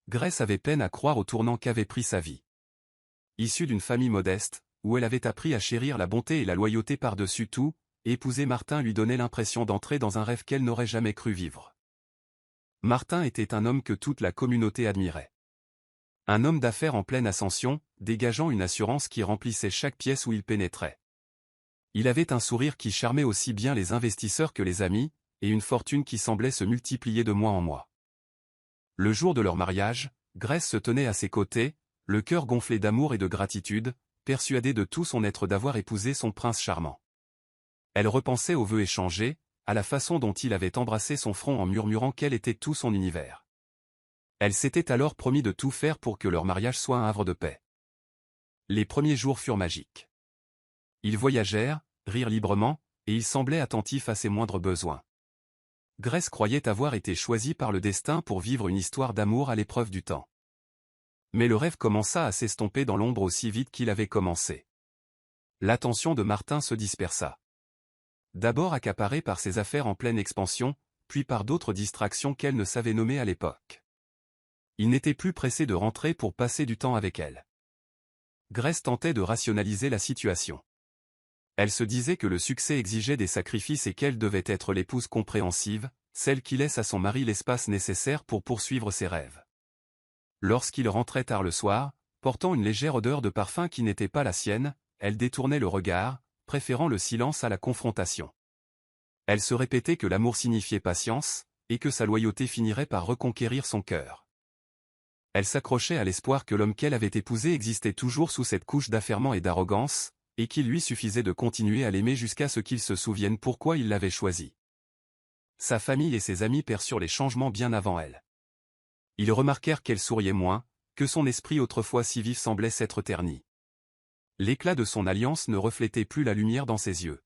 Grace avait peine à croire au tournant qu'avait pris sa vie. Issue d'une famille modeste, où elle avait appris à chérir la bonté et la loyauté par-dessus tout, épouser Martin lui donnait l'impression d'entrer dans un rêve qu'elle n'aurait jamais cru vivre. Martin était un homme que toute la communauté admirait. Un homme d'affaires en pleine ascension, dégageant une assurance qui remplissait chaque pièce où il pénétrait. Il avait un sourire qui charmait aussi bien les investisseurs que les amis, et une fortune qui semblait se multiplier de mois en mois. Le jour de leur mariage, Grace se tenait à ses côtés, le cœur gonflé d'amour et de gratitude, persuadée de tout son être d'avoir épousé son prince charmant. Elle repensait aux vœux échangés, à la façon dont il avait embrassé son front en murmurant qu'elle était tout son univers. Elle s'était alors promis de tout faire pour que leur mariage soit un havre de paix. Les premiers jours furent magiques. Ils voyagèrent, rirent librement, et il semblait attentif à ses moindres besoins. Grace croyait avoir été choisie par le destin pour vivre une histoire d'amour à l'épreuve du temps. Mais le rêve commença à s'estomper dans l'ombre aussi vite qu'il avait commencé. L'attention de Martin se dispersa. D'abord accaparée par ses affaires en pleine expansion, puis par d'autres distractions qu'elle ne savait nommer à l'époque. Il n'était plus pressé de rentrer pour passer du temps avec elle. Grace tentait de rationaliser la situation. Elle se disait que le succès exigeait des sacrifices et qu'elle devait être l'épouse compréhensive, celle qui laisse à son mari l'espace nécessaire pour poursuivre ses rêves. Lorsqu'il rentrait tard le soir, portant une légère odeur de parfum qui n'était pas la sienne, elle détournait le regard, préférant le silence à la confrontation. Elle se répétait que l'amour signifiait patience, et que sa loyauté finirait par reconquérir son cœur. Elle s'accrochait à l'espoir que l'homme qu'elle avait épousé existait toujours sous cette couche d'affairement et d'arrogance, et qu'il lui suffisait de continuer à l'aimer jusqu'à ce qu'il se souvienne pourquoi il l'avait choisi. Sa famille et ses amis perçurent les changements bien avant elle. Ils remarquèrent qu'elle souriait moins, que son esprit autrefois si vif semblait s'être terni. L'éclat de son alliance ne reflétait plus la lumière dans ses yeux.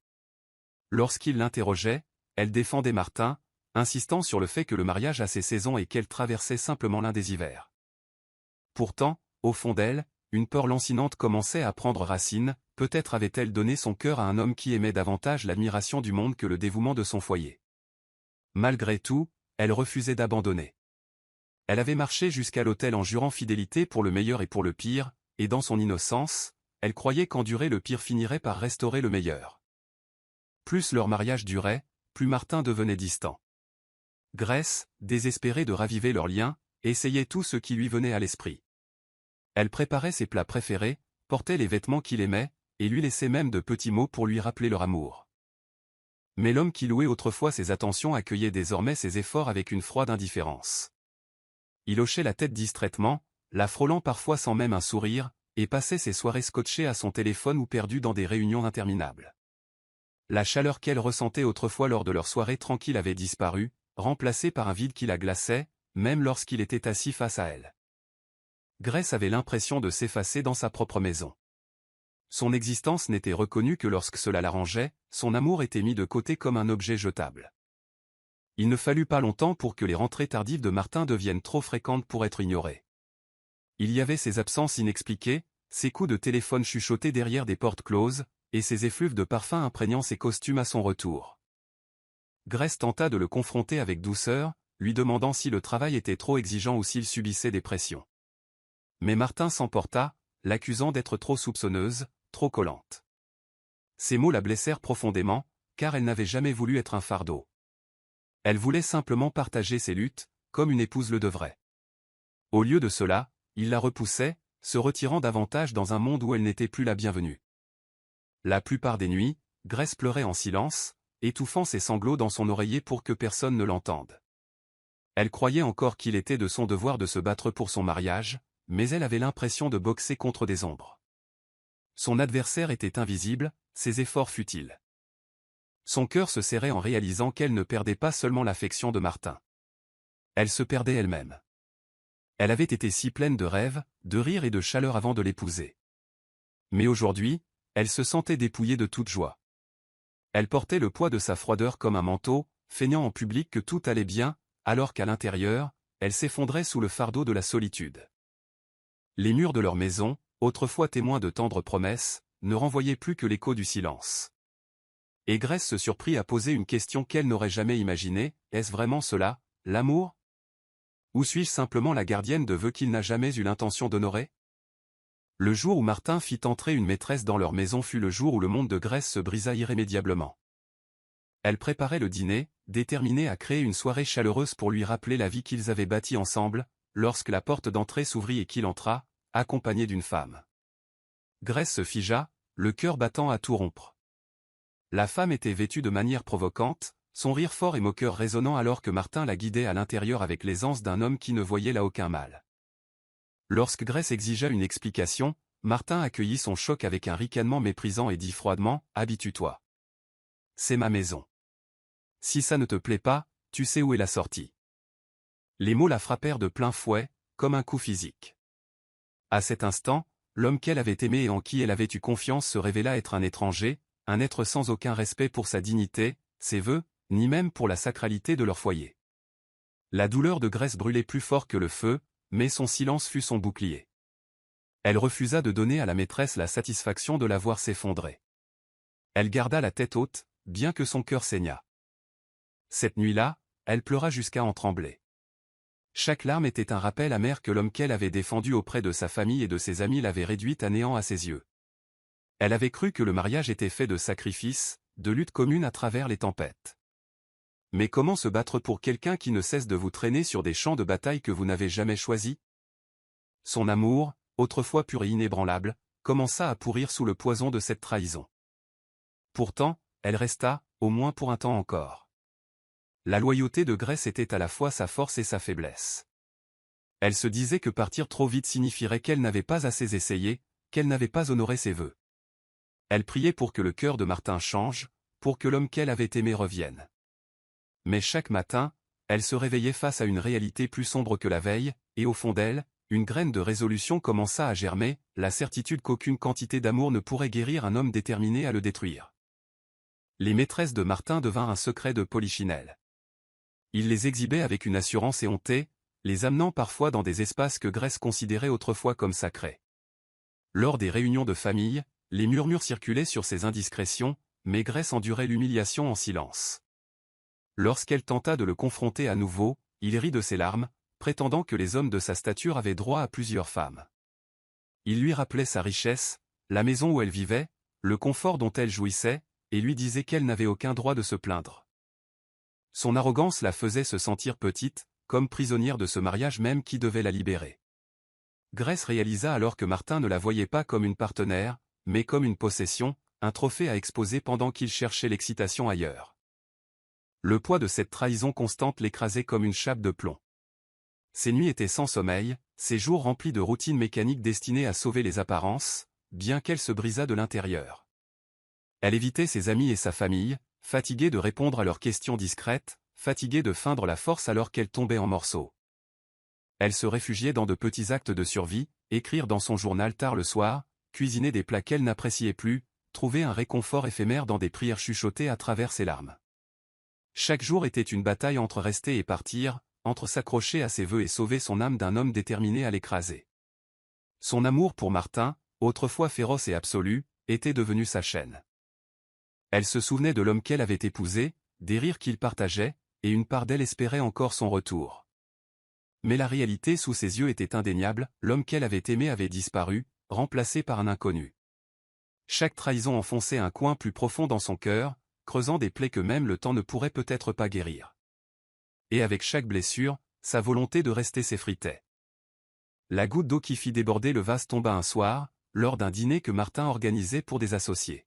Lorsqu'il l'interrogeait, elle défendait Martin, insistant sur le fait que le mariage a ses saisons et qu'elle traversait simplement l'un des hivers. Pourtant, au fond d'elle, une peur lancinante commençait à prendre racine, peut-être avait-elle donné son cœur à un homme qui aimait davantage l'admiration du monde que le dévouement de son foyer. Malgré tout, elle refusait d'abandonner. Elle avait marché jusqu'à l'autel en jurant fidélité pour le meilleur et pour le pire, et dans son innocence, elle croyait qu'endurer le pire finirait par restaurer le meilleur. Plus leur mariage durait, plus Martin devenait distant. Grace, désespérée de raviver leur lien, essayait tout ce qui lui venait à l'esprit. Elle préparait ses plats préférés, portait les vêtements qu'il aimait, et lui laissait même de petits mots pour lui rappeler leur amour. Mais l'homme qui louait autrefois ses attentions accueillait désormais ses efforts avec une froide indifférence. Il hochait la tête distraitement, la frôlant parfois sans même un sourire, et passait ses soirées scotché à son téléphone ou perdu dans des réunions interminables. La chaleur qu'elle ressentait autrefois lors de leurs soirées tranquilles avait disparu, remplacée par un vide qui la glaçait, même lorsqu'il était assis face à elle. Grace avait l'impression de s'effacer dans sa propre maison. Son existence n'était reconnue que lorsque cela l'arrangeait, son amour était mis de côté comme un objet jetable. Il ne fallut pas longtemps pour que les rentrées tardives de Martin deviennent trop fréquentes pour être ignorées. Il y avait ses absences inexpliquées, ses coups de téléphone chuchotés derrière des portes closes, et ses effluves de parfum imprégnant ses costumes à son retour. Grace tenta de le confronter avec douceur, lui demandant si le travail était trop exigeant ou s'il subissait des pressions. Mais Martin s'emporta, l'accusant d'être trop soupçonneuse, trop collante. Ces mots la blessèrent profondément, car elle n'avait jamais voulu être un fardeau. Elle voulait simplement partager ses luttes, comme une épouse le devrait. Au lieu de cela, il la repoussait, se retirant davantage dans un monde où elle n'était plus la bienvenue. La plupart des nuits, Grace pleurait en silence, étouffant ses sanglots dans son oreiller pour que personne ne l'entende. Elle croyait encore qu'il était de son devoir de se battre pour son mariage, mais elle avait l'impression de boxer contre des ombres. Son adversaire était invisible, ses efforts futiles. Son cœur se serrait en réalisant qu'elle ne perdait pas seulement l'affection de Martin. Elle se perdait elle-même. Elle avait été si pleine de rêves, de rires et de chaleur avant de l'épouser. Mais aujourd'hui, elle se sentait dépouillée de toute joie. Elle portait le poids de sa froideur comme un manteau, feignant en public que tout allait bien, alors qu'à l'intérieur, elle s'effondrait sous le fardeau de la solitude. Les murs de leur maison, autrefois témoins de tendres promesses, ne renvoyaient plus que l'écho du silence. Et Grace se surprit à poser une question qu'elle n'aurait jamais imaginée, est-ce vraiment cela, l'amour ? Ou suis-je simplement la gardienne de vœux qu'il n'a jamais eu l'intention d'honorer? Le jour où Martin fit entrer une maîtresse dans leur maison fut le jour où le monde de Grèce se brisa irrémédiablement. Elle préparait le dîner, déterminée à créer une soirée chaleureuse pour lui rappeler la vie qu'ils avaient bâtie ensemble, lorsque la porte d'entrée s'ouvrit et qu'il entra, accompagné d'une femme. Grèce se figea, le cœur battant à tout rompre. La femme était vêtue de manière provocante, son rire fort et moqueur résonnant alors que Martin la guidait à l'intérieur avec l'aisance d'un homme qui ne voyait là aucun mal. Lorsque Grèce exigea une explication, Martin accueillit son choc avec un ricanement méprisant et dit froidement « Habitue-toi. C'est ma maison. Si ça ne te plaît pas, tu sais où est la sortie. » Les mots la frappèrent de plein fouet, comme un coup physique. À cet instant, l'homme qu'elle avait aimé et en qui elle avait eu confiance se révéla être un étranger, un être sans aucun respect pour sa dignité, ses vœux, ni même pour la sacralité de leur foyer. La douleur de Grèce brûlait plus fort que le feu, mais son silence fut son bouclier. Elle refusa de donner à la maîtresse la satisfaction de la voir s'effondrer. Elle garda la tête haute, bien que son cœur saignât. Cette nuit-là, elle pleura jusqu'à en trembler. Chaque larme était un rappel amer que l'homme qu'elle avait défendu auprès de sa famille et de ses amis l'avait réduite à néant à ses yeux. Elle avait cru que le mariage était fait de sacrifices, de luttes communes à travers les tempêtes. Mais comment se battre pour quelqu'un qui ne cesse de vous traîner sur des champs de bataille que vous n'avez jamais choisis? Son amour, autrefois pur et inébranlable, commença à pourrir sous le poison de cette trahison. Pourtant, elle resta, au moins pour un temps encore. La loyauté de Grèce était à la fois sa force et sa faiblesse. Elle se disait que partir trop vite signifierait qu'elle n'avait pas assez essayé, qu'elle n'avait pas honoré ses vœux. Elle priait pour que le cœur de Martin change, pour que l'homme qu'elle avait aimé revienne. Mais chaque matin, elle se réveillait face à une réalité plus sombre que la veille, et au fond d'elle, une graine de résolution commença à germer, la certitude qu'aucune quantité d'amour ne pourrait guérir un homme déterminé à le détruire. Les maîtresses de Martin devinrent un secret de Polichinelle. Il les exhibait avec une assurance éhontée, les amenant parfois dans des espaces que Grèce considérait autrefois comme sacrés. Lors des réunions de famille, les murmures circulaient sur ses indiscrétions, mais Grèce endurait l'humiliation en silence. Lorsqu'elle tenta de le confronter à nouveau, il rit de ses larmes, prétendant que les hommes de sa stature avaient droit à plusieurs femmes. Il lui rappelait sa richesse, la maison où elle vivait, le confort dont elle jouissait, et lui disait qu'elle n'avait aucun droit de se plaindre. Son arrogance la faisait se sentir petite, comme prisonnière de ce mariage même qui devait la libérer. Grèce réalisa alors que Martin ne la voyait pas comme une partenaire, mais comme une possession, un trophée à exposer pendant qu'il cherchait l'excitation ailleurs. Le poids de cette trahison constante l'écrasait comme une chape de plomb. Ses nuits étaient sans sommeil, ses jours remplis de routines mécaniques destinées à sauver les apparences, bien qu'elle se brisât de l'intérieur. Elle évitait ses amis et sa famille, fatiguée de répondre à leurs questions discrètes, fatiguée de feindre la force alors qu'elle tombait en morceaux. Elle se réfugiait dans de petits actes de survie, écrire dans son journal tard le soir, cuisiner des plats qu'elle n'appréciait plus, trouver un réconfort éphémère dans des prières chuchotées à travers ses larmes. Chaque jour était une bataille entre rester et partir, entre s'accrocher à ses vœux et sauver son âme d'un homme déterminé à l'écraser. Son amour pour Martin, autrefois féroce et absolu, était devenu sa chaîne. Elle se souvenait de l'homme qu'elle avait épousé, des rires qu'il partageait, et une part d'elle espérait encore son retour. Mais la réalité sous ses yeux était indéniable, l'homme qu'elle avait aimé avait disparu, remplacé par un inconnu. Chaque trahison enfonçait un coin plus profond dans son cœur, creusant des plaies que même le temps ne pourrait peut-être pas guérir. Et avec chaque blessure, sa volonté de rester s'effritait. La goutte d'eau qui fit déborder le vase tomba un soir, lors d'un dîner que Martin organisait pour des associés.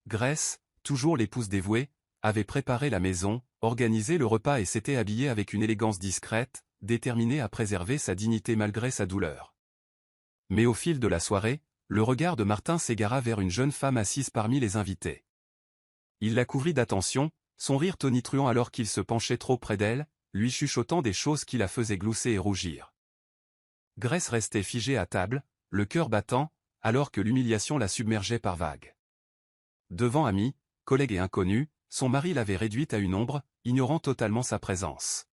Grèce, toujours l'épouse dévouée, avait préparé la maison, organisé le repas et s'était habillée avec une élégance discrète, déterminée à préserver sa dignité malgré sa douleur. Mais au fil de la soirée, le regard de Martin s'égara vers une jeune femme assise parmi les invités. Il la couvrit d'attention, son rire tonitruant alors qu'il se penchait trop près d'elle, lui chuchotant des choses qui la faisaient glousser et rougir. Grèce restait figée à table, le cœur battant, alors que l'humiliation la submergeait par vagues. Devant amis, collègues et inconnus, son mari l'avait réduite à une ombre, ignorant totalement sa présence.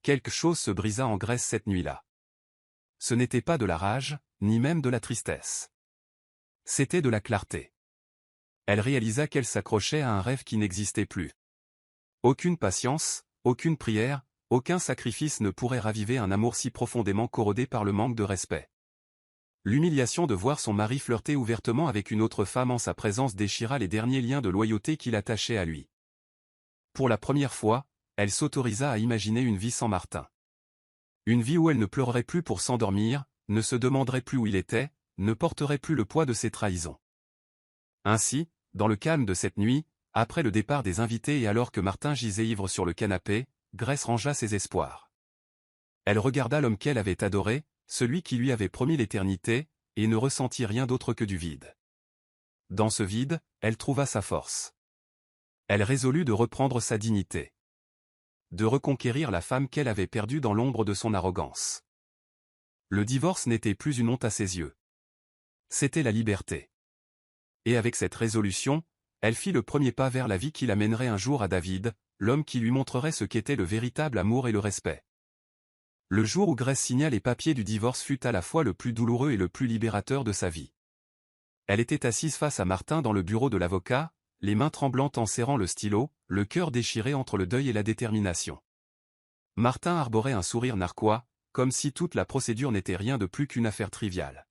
Quelque chose se brisa en Grèce cette nuit-là. Ce n'était pas de la rage, ni même de la tristesse. C'était de la clarté. Elle réalisa qu'elle s'accrochait à un rêve qui n'existait plus. Aucune patience, aucune prière, aucun sacrifice ne pourrait raviver un amour si profondément corrodé par le manque de respect. L'humiliation de voir son mari flirter ouvertement avec une autre femme en sa présence déchira les derniers liens de loyauté qui l'attachaient à lui. Pour la première fois, elle s'autorisa à imaginer une vie sans Martin. Une vie où elle ne pleurerait plus pour s'endormir, ne se demanderait plus où il était, ne porterait plus le poids de ses trahisons. Ainsi, dans le calme de cette nuit, après le départ des invités et alors que Martin gisait ivre sur le canapé, Grace rangea ses espoirs. Elle regarda l'homme qu'elle avait adoré, celui qui lui avait promis l'éternité, et ne ressentit rien d'autre que du vide. Dans ce vide, elle trouva sa force. Elle résolut de reprendre sa dignité. De reconquérir la femme qu'elle avait perdue dans l'ombre de son arrogance. Le divorce n'était plus une honte à ses yeux. C'était la liberté. Et avec cette résolution, elle fit le premier pas vers la vie qui l'amènerait un jour à David, l'homme qui lui montrerait ce qu'était le véritable amour et le respect. Le jour où Grace signa les papiers du divorce fut à la fois le plus douloureux et le plus libérateur de sa vie. Elle était assise face à Martin dans le bureau de l'avocat, les mains tremblantes en serrant le stylo, le cœur déchiré entre le deuil et la détermination. Martin arborait un sourire narquois, comme si toute la procédure n'était rien de plus qu'une affaire triviale.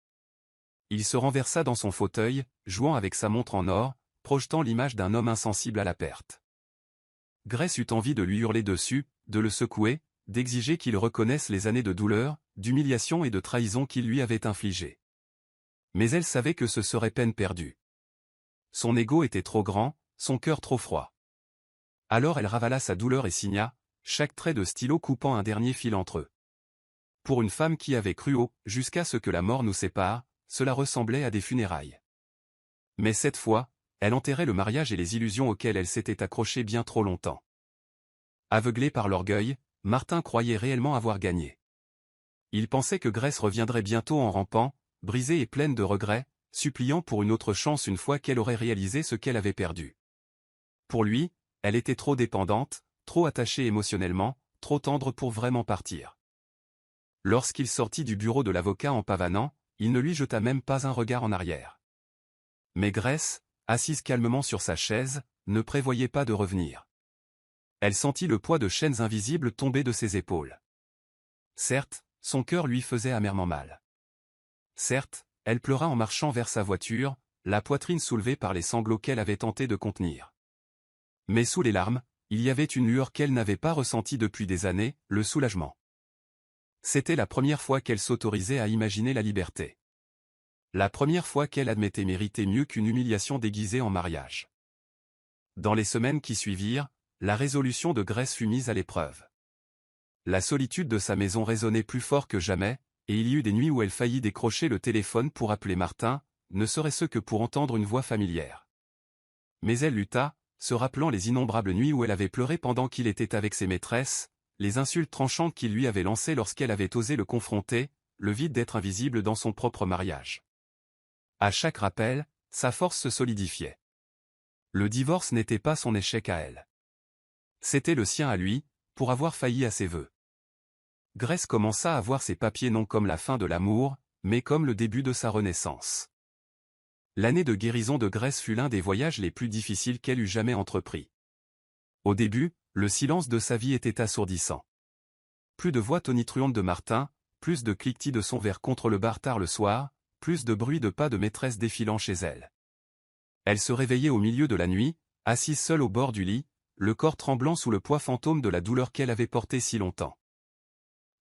Il se renversa dans son fauteuil, jouant avec sa montre en or, projetant l'image d'un homme insensible à la perte. Grace eut envie de lui hurler dessus, de le secouer, d'exiger qu'il reconnaisse les années de douleur, d'humiliation et de trahison qu'il lui avait infligées. Mais elle savait que ce serait peine perdue. Son ego était trop grand, son cœur trop froid. Alors elle ravala sa douleur et signa, chaque trait de stylo coupant un dernier fil entre eux. Pour une femme qui avait cru haut, jusqu'à ce que la mort nous sépare, cela ressemblait à des funérailles. Mais cette fois, elle enterrait le mariage et les illusions auxquelles elle s'était accrochée bien trop longtemps. Aveuglé par l'orgueil, Martin croyait réellement avoir gagné. Il pensait que Grace reviendrait bientôt en rampant, brisée et pleine de regrets, suppliant pour une autre chance une fois qu'elle aurait réalisé ce qu'elle avait perdu. Pour lui, elle était trop dépendante, trop attachée émotionnellement, trop tendre pour vraiment partir. Lorsqu'il sortit du bureau de l'avocat en pavanant, il ne lui jeta même pas un regard en arrière. Mais Grace, assise calmement sur sa chaise, ne prévoyait pas de revenir. Elle sentit le poids de chaînes invisibles tomber de ses épaules. Certes, son cœur lui faisait amèrement mal. Certes, elle pleura en marchant vers sa voiture, la poitrine soulevée par les sanglots qu'elle avait tenté de contenir. Mais sous les larmes, il y avait une lueur qu'elle n'avait pas ressentie depuis des années, le soulagement. C'était la première fois qu'elle s'autorisait à imaginer la liberté. La première fois qu'elle admettait mériter mieux qu'une humiliation déguisée en mariage. Dans les semaines qui suivirent, la résolution de Grace fut mise à l'épreuve. La solitude de sa maison résonnait plus fort que jamais, et il y eut des nuits où elle faillit décrocher le téléphone pour appeler Martin, ne serait-ce que pour entendre une voix familière. Mais elle lutta, se rappelant les innombrables nuits où elle avait pleuré pendant qu'il était avec ses maîtresses, les insultes tranchantes qu'il lui avait lancées lorsqu'elle avait osé le confronter, le vide d'être invisible dans son propre mariage. À chaque rappel, sa force se solidifiait. Le divorce n'était pas son échec à elle. C'était le sien à lui, pour avoir failli à ses vœux. Grace commença à voir ses papiers non comme la fin de l'amour, mais comme le début de sa renaissance. L'année de guérison de Grace fut l'un des voyages les plus difficiles qu'elle eût jamais entrepris. Au début, le silence de sa vie était assourdissant. Plus de voix tonitruantes de Martin, plus de cliquetis de son verre contre le bar tard le soir, plus de bruit de pas de maîtresse défilant chez elle. Elle se réveillait au milieu de la nuit, assise seule au bord du lit, le corps tremblant sous le poids fantôme de la douleur qu'elle avait portée si longtemps.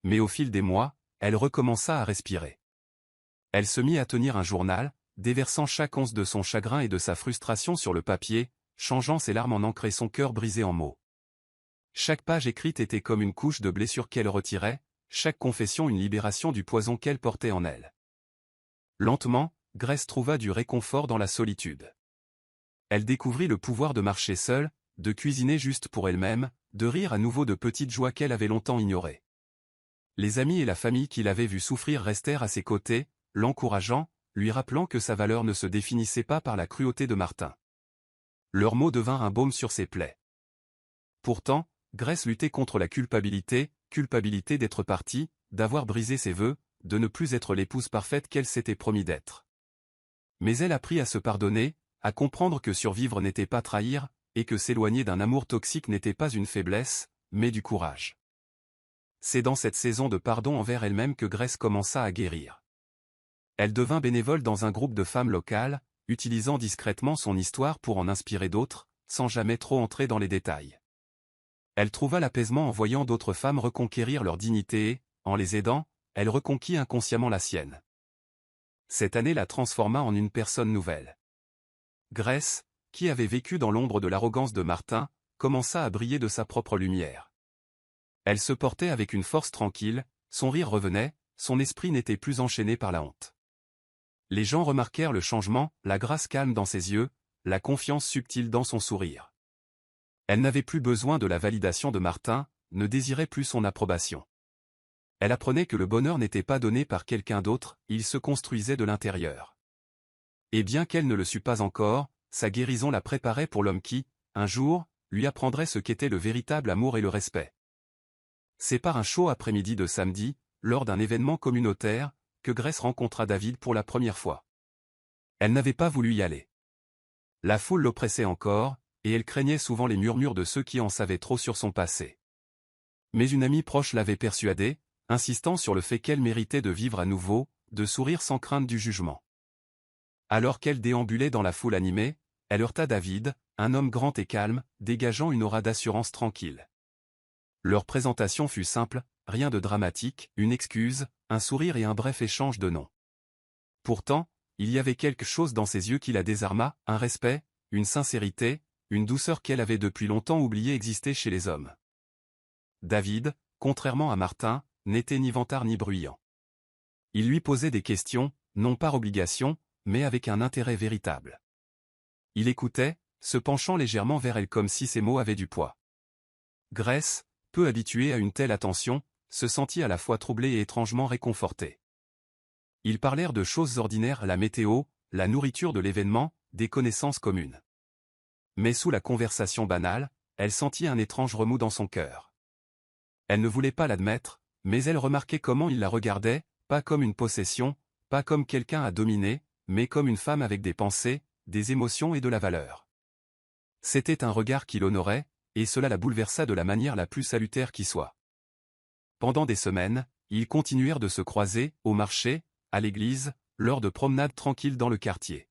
Mais au fil des mois, elle recommença à respirer. Elle se mit à tenir un journal, déversant chaque once de son chagrin et de sa frustration sur le papier, changeant ses larmes en encre et son cœur brisé en mots. Chaque page écrite était comme une couche de blessure qu'elle retirait, chaque confession une libération du poison qu'elle portait en elle. Lentement, Grace trouva du réconfort dans la solitude. Elle découvrit le pouvoir de marcher seule, de cuisiner juste pour elle-même, de rire à nouveau de petites joies qu'elle avait longtemps ignorées. Les amis et la famille qui l'avaient vue souffrir restèrent à ses côtés, l'encourageant, lui rappelant que sa valeur ne se définissait pas par la cruauté de Martin. Leurs mots devinrent un baume sur ses plaies. Pourtant, Grace luttait contre la culpabilité d'être partie, d'avoir brisé ses vœux, de ne plus être l'épouse parfaite qu'elle s'était promis d'être. Mais elle apprit à se pardonner, à comprendre que survivre n'était pas trahir, et que s'éloigner d'un amour toxique n'était pas une faiblesse, mais du courage. C'est dans cette saison de pardon envers elle-même que Grace commença à guérir. Elle devint bénévole dans un groupe de femmes locales, utilisant discrètement son histoire pour en inspirer d'autres, sans jamais trop entrer dans les détails. Elle trouva l'apaisement en voyant d'autres femmes reconquérir leur dignité et, en les aidant, elle reconquit inconsciemment la sienne. Cette année la transforma en une personne nouvelle. Grace, qui avait vécu dans l'ombre de l'arrogance de Martin, commença à briller de sa propre lumière. Elle se portait avec une force tranquille, son rire revenait, son esprit n'était plus enchaîné par la honte. Les gens remarquèrent le changement, la grâce calme dans ses yeux, la confiance subtile dans son sourire. Elle n'avait plus besoin de la validation de Martin, ne désirait plus son approbation. Elle apprenait que le bonheur n'était pas donné par quelqu'un d'autre, il se construisait de l'intérieur. Et bien qu'elle ne le sût pas encore, sa guérison la préparait pour l'homme qui, un jour, lui apprendrait ce qu'était le véritable amour et le respect. C'est par un chaud après-midi de samedi, lors d'un événement communautaire, que Grace rencontra David pour la première fois. Elle n'avait pas voulu y aller. La foule l'oppressait encore, et elle craignait souvent les murmures de ceux qui en savaient trop sur son passé. Mais une amie proche l'avait persuadée, insistant sur le fait qu'elle méritait de vivre à nouveau, de sourire sans crainte du jugement. Alors qu'elle déambulait dans la foule animée, elle heurta David, un homme grand et calme, dégageant une aura d'assurance tranquille. Leur présentation fut simple, rien de dramatique, une excuse, un sourire et un bref échange de noms. Pourtant, il y avait quelque chose dans ses yeux qui la désarma, un respect, une sincérité, une douceur qu'elle avait depuis longtemps oublié exister chez les hommes. David, contrairement à Martin, n'était ni vantard ni bruyant. Il lui posait des questions, non par obligation, mais avec un intérêt véritable. Il écoutait, se penchant légèrement vers elle comme si ses mots avaient du poids. Grace, peu habituée à une telle attention, se sentit à la fois troublée et étrangement réconfortée. Ils parlèrent de choses ordinaires, la météo, la nourriture de l'événement, des connaissances communes. Mais sous la conversation banale, elle sentit un étrange remous dans son cœur. Elle ne voulait pas l'admettre, mais elle remarquait comment il la regardait, pas comme une possession, pas comme quelqu'un à dominer, mais comme une femme avec des pensées, des émotions et de la valeur. C'était un regard qui l'honorait, et cela la bouleversa de la manière la plus salutaire qui soit. Pendant des semaines, ils continuèrent de se croiser, au marché, à l'église, lors de promenades tranquilles dans le quartier.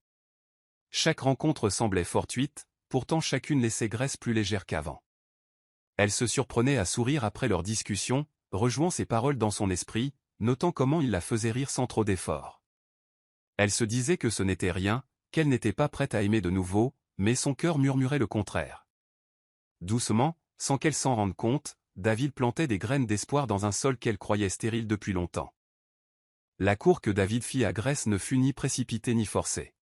Chaque rencontre semblait fortuite, pourtant chacune laissait Grace plus légère qu'avant. Elle se surprenait à sourire après leur discussion, rejouant ses paroles dans son esprit, notant comment il la faisait rire sans trop d'efforts. Elle se disait que ce n'était rien, qu'elle n'était pas prête à aimer de nouveau, mais son cœur murmurait le contraire. Doucement, sans qu'elle s'en rende compte, David plantait des graines d'espoir dans un sol qu'elle croyait stérile depuis longtemps. La cour que David fit à Grace ne fut ni précipitée ni forcée.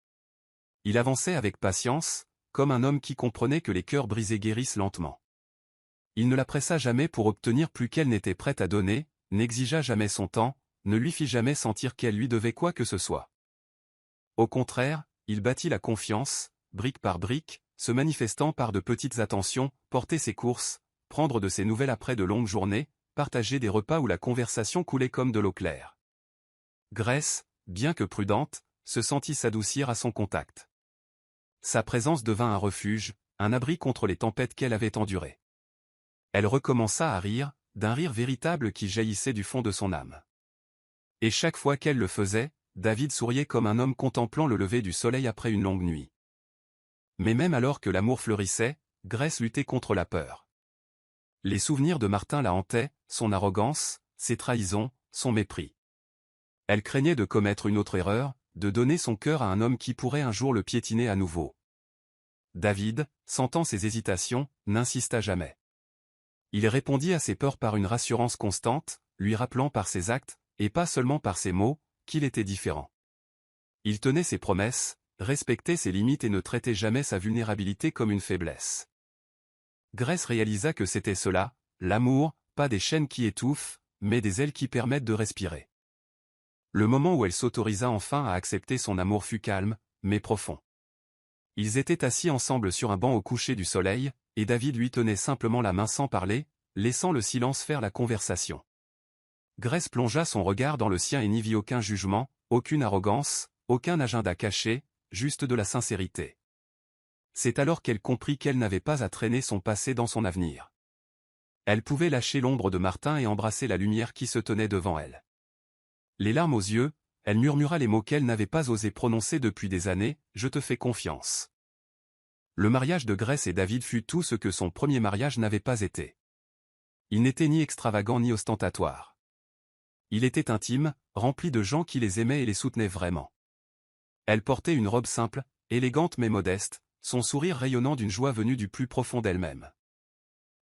Il avançait avec patience, comme un homme qui comprenait que les cœurs brisés guérissent lentement. Il ne la pressa jamais pour obtenir plus qu'elle n'était prête à donner, n'exigea jamais son temps, ne lui fit jamais sentir qu'elle lui devait quoi que ce soit. Au contraire, il bâtit la confiance, brique par brique, se manifestant par de petites attentions, porter ses courses, prendre de ses nouvelles après de longues journées, partager des repas où la conversation coulait comme de l'eau claire. Grace, bien que prudente, se sentit s'adoucir à son contact. Sa présence devint un refuge, un abri contre les tempêtes qu'elle avait endurées. Elle recommença à rire, d'un rire véritable qui jaillissait du fond de son âme. Et chaque fois qu'elle le faisait, David souriait comme un homme contemplant le lever du soleil après une longue nuit. Mais même alors que l'amour fleurissait, Grace luttait contre la peur. Les souvenirs de Martin la hantaient, son arrogance, ses trahisons, son mépris. Elle craignait de commettre une autre erreur, de donner son cœur à un homme qui pourrait un jour le piétiner à nouveau. David, sentant ses hésitations, n'insista jamais. Il répondit à ses peurs par une rassurance constante, lui rappelant par ses actes, et pas seulement par ses mots, qu'il était différent. Il tenait ses promesses, respectait ses limites et ne traitait jamais sa vulnérabilité comme une faiblesse. Grace réalisa que c'était cela, l'amour, pas des chaînes qui étouffent, mais des ailes qui permettent de respirer. Le moment où elle s'autorisa enfin à accepter son amour fut calme, mais profond. Ils étaient assis ensemble sur un banc au coucher du soleil, et David lui tenait simplement la main sans parler, laissant le silence faire la conversation. Grace plongea son regard dans le sien et n'y vit aucun jugement, aucune arrogance, aucun agenda caché, juste de la sincérité. C'est alors qu'elle comprit qu'elle n'avait pas à traîner son passé dans son avenir. Elle pouvait lâcher l'ombre de Martin et embrasser la lumière qui se tenait devant elle. Les larmes aux yeux, elle murmura les mots qu'elle n'avait pas osé prononcer depuis des années, « Je te fais confiance ». Le mariage de Grace et David fut tout ce que son premier mariage n'avait pas été. Il n'était ni extravagant ni ostentatoire. Il était intime, rempli de gens qui les aimaient et les soutenaient vraiment. Elle portait une robe simple, élégante mais modeste, son sourire rayonnant d'une joie venue du plus profond d'elle-même.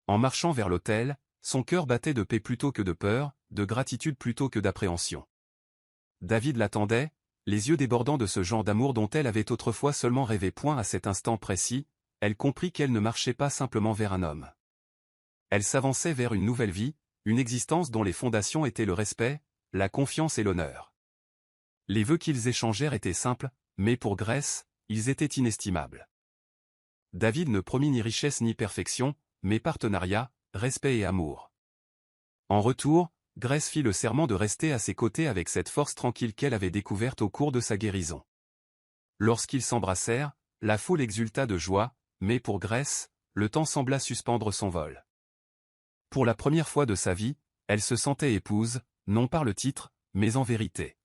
En marchant vers l'autel, son cœur battait de paix plutôt que de peur, de gratitude plutôt que d'appréhension. David l'attendait, les yeux débordant de ce genre d'amour dont elle avait autrefois seulement rêvé. À cet instant précis, elle comprit qu'elle ne marchait pas simplement vers un homme. Elle s'avançait vers une nouvelle vie, une existence dont les fondations étaient le respect, la confiance et l'honneur. Les vœux qu'ils échangèrent étaient simples, mais pour Grace, ils étaient inestimables. David ne promit ni richesse ni perfection, mais partenariat, respect et amour. En retour, Grace fit le serment de rester à ses côtés avec cette force tranquille qu'elle avait découverte au cours de sa guérison. Lorsqu'ils s'embrassèrent, la foule exulta de joie, mais pour Grace, le temps sembla suspendre son vol. Pour la première fois de sa vie, elle se sentait épouse, non par le titre, mais en vérité.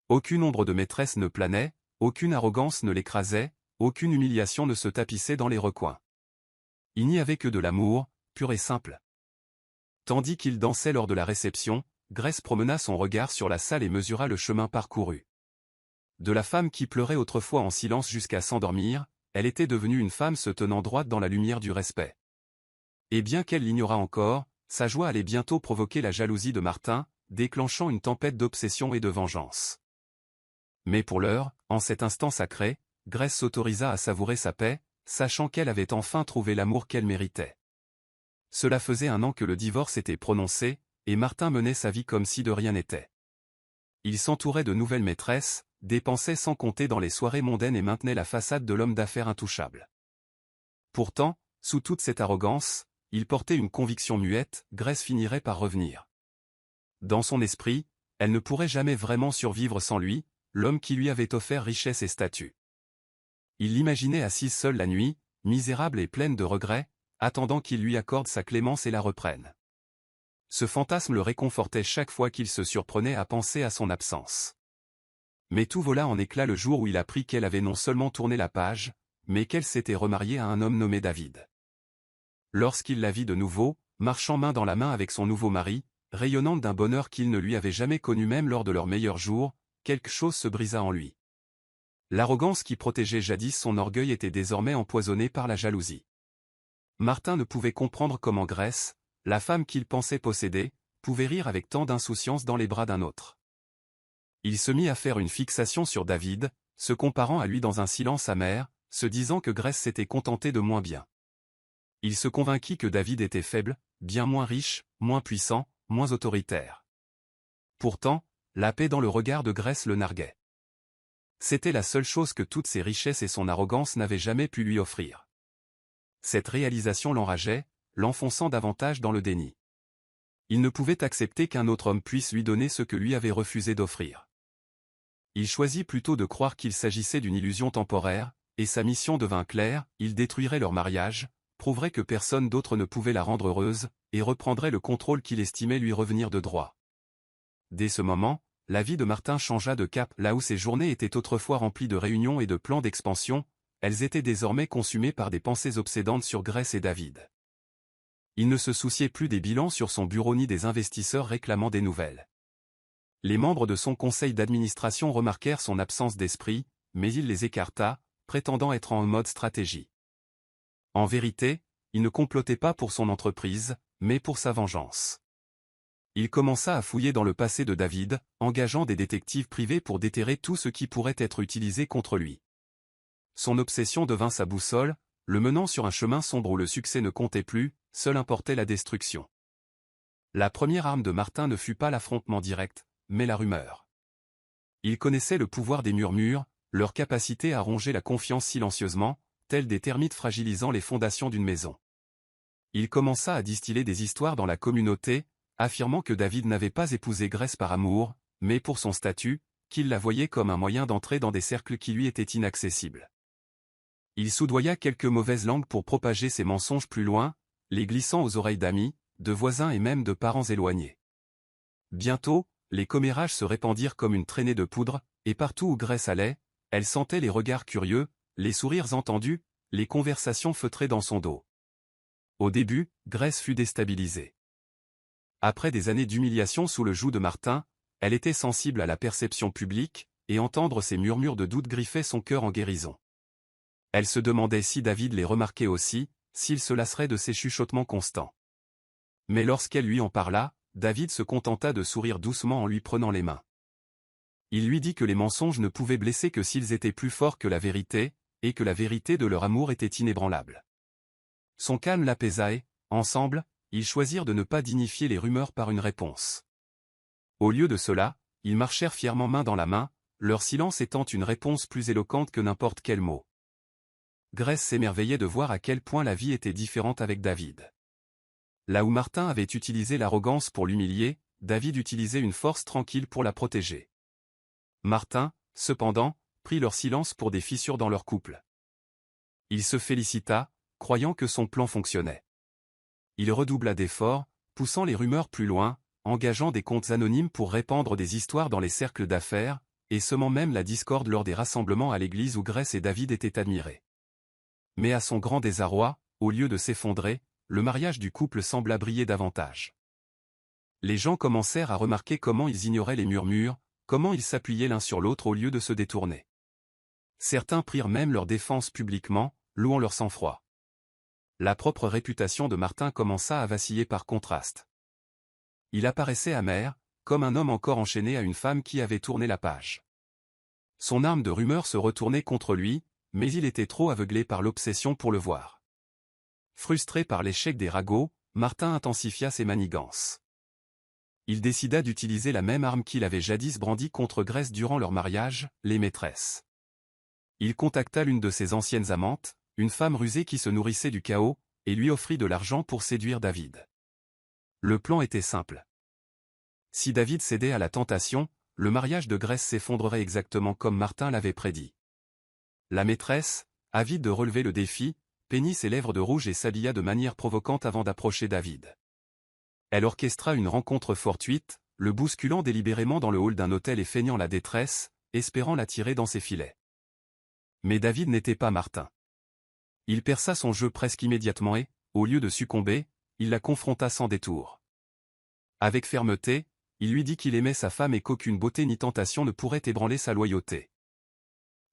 Aucune ombre de maîtresse ne planait, aucune arrogance ne l'écrasait, aucune humiliation ne se tapissait dans les recoins. Il n'y avait que de l'amour, pur et simple. Tandis qu'ils dansaient lors de la réception, Grace promena son regard sur la salle et mesura le chemin parcouru. De la femme qui pleurait autrefois en silence jusqu'à s'endormir, elle était devenue une femme se tenant droite dans la lumière du respect. Et bien qu'elle l'ignorât encore, sa joie allait bientôt provoquer la jalousie de Martin, déclenchant une tempête d'obsession et de vengeance. Mais pour l'heure, en cet instant sacré, Grace s'autorisa à savourer sa paix, sachant qu'elle avait enfin trouvé l'amour qu'elle méritait. Cela faisait 1 an que le divorce était prononcé, et Martin menait sa vie comme si de rien n'était. Il s'entourait de nouvelles maîtresses, dépensait sans compter dans les soirées mondaines et maintenait la façade de l'homme d'affaires intouchable. Pourtant, sous toute cette arrogance, il portait une conviction muette, Grace finirait par revenir. Dans son esprit, elle ne pourrait jamais vraiment survivre sans lui, l'homme qui lui avait offert richesse et statut. Il l'imaginait assise seule la nuit, misérable et pleine de regrets, attendant qu'il lui accorde sa clémence et la reprenne. Ce fantasme le réconfortait chaque fois qu'il se surprenait à penser à son absence. Mais tout vola en éclats le jour où il apprit qu'elle avait non seulement tourné la page, mais qu'elle s'était remariée à un homme nommé David. Lorsqu'il la vit de nouveau, marchant main dans la main avec son nouveau mari, rayonnante d'un bonheur qu'il ne lui avait jamais connu même lors de leurs meilleurs jours, quelque chose se brisa en lui. L'arrogance qui protégeait jadis son orgueil était désormais empoisonnée par la jalousie. Martin ne pouvait comprendre comment Grace, la femme qu'il pensait posséder, pouvait rire avec tant d'insouciance dans les bras d'un autre. Il se mit à faire une fixation sur David, se comparant à lui dans un silence amer, se disant que Grace s'était contentée de moins bien. Il se convainquit que David était faible, bien moins riche, moins puissant, moins autoritaire. Pourtant, la paix dans le regard de Grace le narguait. C'était la seule chose que toutes ses richesses et son arrogance n'avaient jamais pu lui offrir. Cette réalisation l'enrageait, l'enfonçant davantage dans le déni. Il ne pouvait accepter qu'un autre homme puisse lui donner ce que lui avait refusé d'offrir. Il choisit plutôt de croire qu'il s'agissait d'une illusion temporaire, et sa mission devint claire, il détruirait leur mariage, prouverait que personne d'autre ne pouvait la rendre heureuse, et reprendrait le contrôle qu'il estimait lui revenir de droit. Dès ce moment, la vie de Martin changea de cap. Là où ses journées étaient autrefois remplies de réunions et de plans d'expansion, elles étaient désormais consumées par des pensées obsédantes sur Grace et David. Il ne se souciait plus des bilans sur son bureau ni des investisseurs réclamant des nouvelles. Les membres de son conseil d'administration remarquèrent son absence d'esprit, mais il les écarta, prétendant être en mode stratégie. En vérité, il ne complotait pas pour son entreprise, mais pour sa vengeance. Il commença à fouiller dans le passé de David, engageant des détectives privés pour déterrer tout ce qui pourrait être utilisé contre lui. Son obsession devint sa boussole, le menant sur un chemin sombre où le succès ne comptait plus, seul importait la destruction. La première arme de Martin ne fut pas l'affrontement direct, mais la rumeur. Il connaissait le pouvoir des murmures, leur capacité à ronger la confiance silencieusement, tels des termites fragilisant les fondations d'une maison. Il commença à distiller des histoires dans la communauté, affirmant que David n'avait pas épousé Grace par amour, mais pour son statut, qu'il la voyait comme un moyen d'entrer dans des cercles qui lui étaient inaccessibles. Il soudoya quelques mauvaises langues pour propager ses mensonges plus loin, les glissant aux oreilles d'amis, de voisins et même de parents éloignés. Bientôt, les commérages se répandirent comme une traînée de poudre, et partout où Grace allait, elle sentait les regards curieux, les sourires entendus, les conversations feutrées dans son dos. Au début, Grace fut déstabilisée. Après des années d'humiliation sous le joug de Martin, elle était sensible à la perception publique, et entendre ces murmures de doute griffait son cœur en guérison. Elle se demandait si David les remarquait aussi, s'il se lasserait de ces chuchotements constants. Mais lorsqu'elle lui en parla, David se contenta de sourire doucement en lui prenant les mains. Il lui dit que les mensonges ne pouvaient blesser que s'ils étaient plus forts que la vérité, et que la vérité de leur amour était inébranlable. Son calme l'apaisa et, ensemble, ils choisirent de ne pas dignifier les rumeurs par une réponse. Au lieu de cela, ils marchèrent fièrement main dans la main, leur silence étant une réponse plus éloquente que n'importe quel mot. Grace s'émerveillait de voir à quel point la vie était différente avec David. Là où Martin avait utilisé l'arrogance pour l'humilier, David utilisait une force tranquille pour la protéger. Martin, cependant, prit leur silence pour des fissures dans leur couple. Il se félicita, croyant que son plan fonctionnait. Il redoubla d'efforts, poussant les rumeurs plus loin, engageant des comptes anonymes pour répandre des histoires dans les cercles d'affaires, et semant même la discorde lors des rassemblements à l'église où Grace et David étaient admirés. Mais à son grand désarroi, au lieu de s'effondrer, le mariage du couple sembla briller davantage. Les gens commencèrent à remarquer comment ils ignoraient les murmures, comment ils s'appuyaient l'un sur l'autre au lieu de se détourner. Certains prirent même leur défense publiquement, louant leur sang-froid. La propre réputation de Martin commença à vaciller par contraste. Il apparaissait amer, comme un homme encore enchaîné à une femme qui avait tourné la page. Son arme de rumeur se retournait contre lui, mais il était trop aveuglé par l'obsession pour le voir. Frustré par l'échec des ragots, Martin intensifia ses manigances. Il décida d'utiliser la même arme qu'il avait jadis brandie contre Grace durant leur mariage, les maîtresses. Il contacta l'une de ses anciennes amantes, une femme rusée qui se nourrissait du chaos, et lui offrit de l'argent pour séduire David. Le plan était simple. Si David cédait à la tentation, le mariage de Grace s'effondrerait exactement comme Martin l'avait prédit. La maîtresse, avide de relever le défi, peignit ses lèvres de rouge et s'habilla de manière provocante avant d'approcher David. Elle orchestra une rencontre fortuite, le bousculant délibérément dans le hall d'un hôtel et feignant la détresse, espérant l'attirer dans ses filets. Mais David n'était pas Martin. Il perça son jeu presque immédiatement et, au lieu de succomber, il la confronta sans détour. Avec fermeté, il lui dit qu'il aimait sa femme et qu'aucune beauté ni tentation ne pourrait ébranler sa loyauté.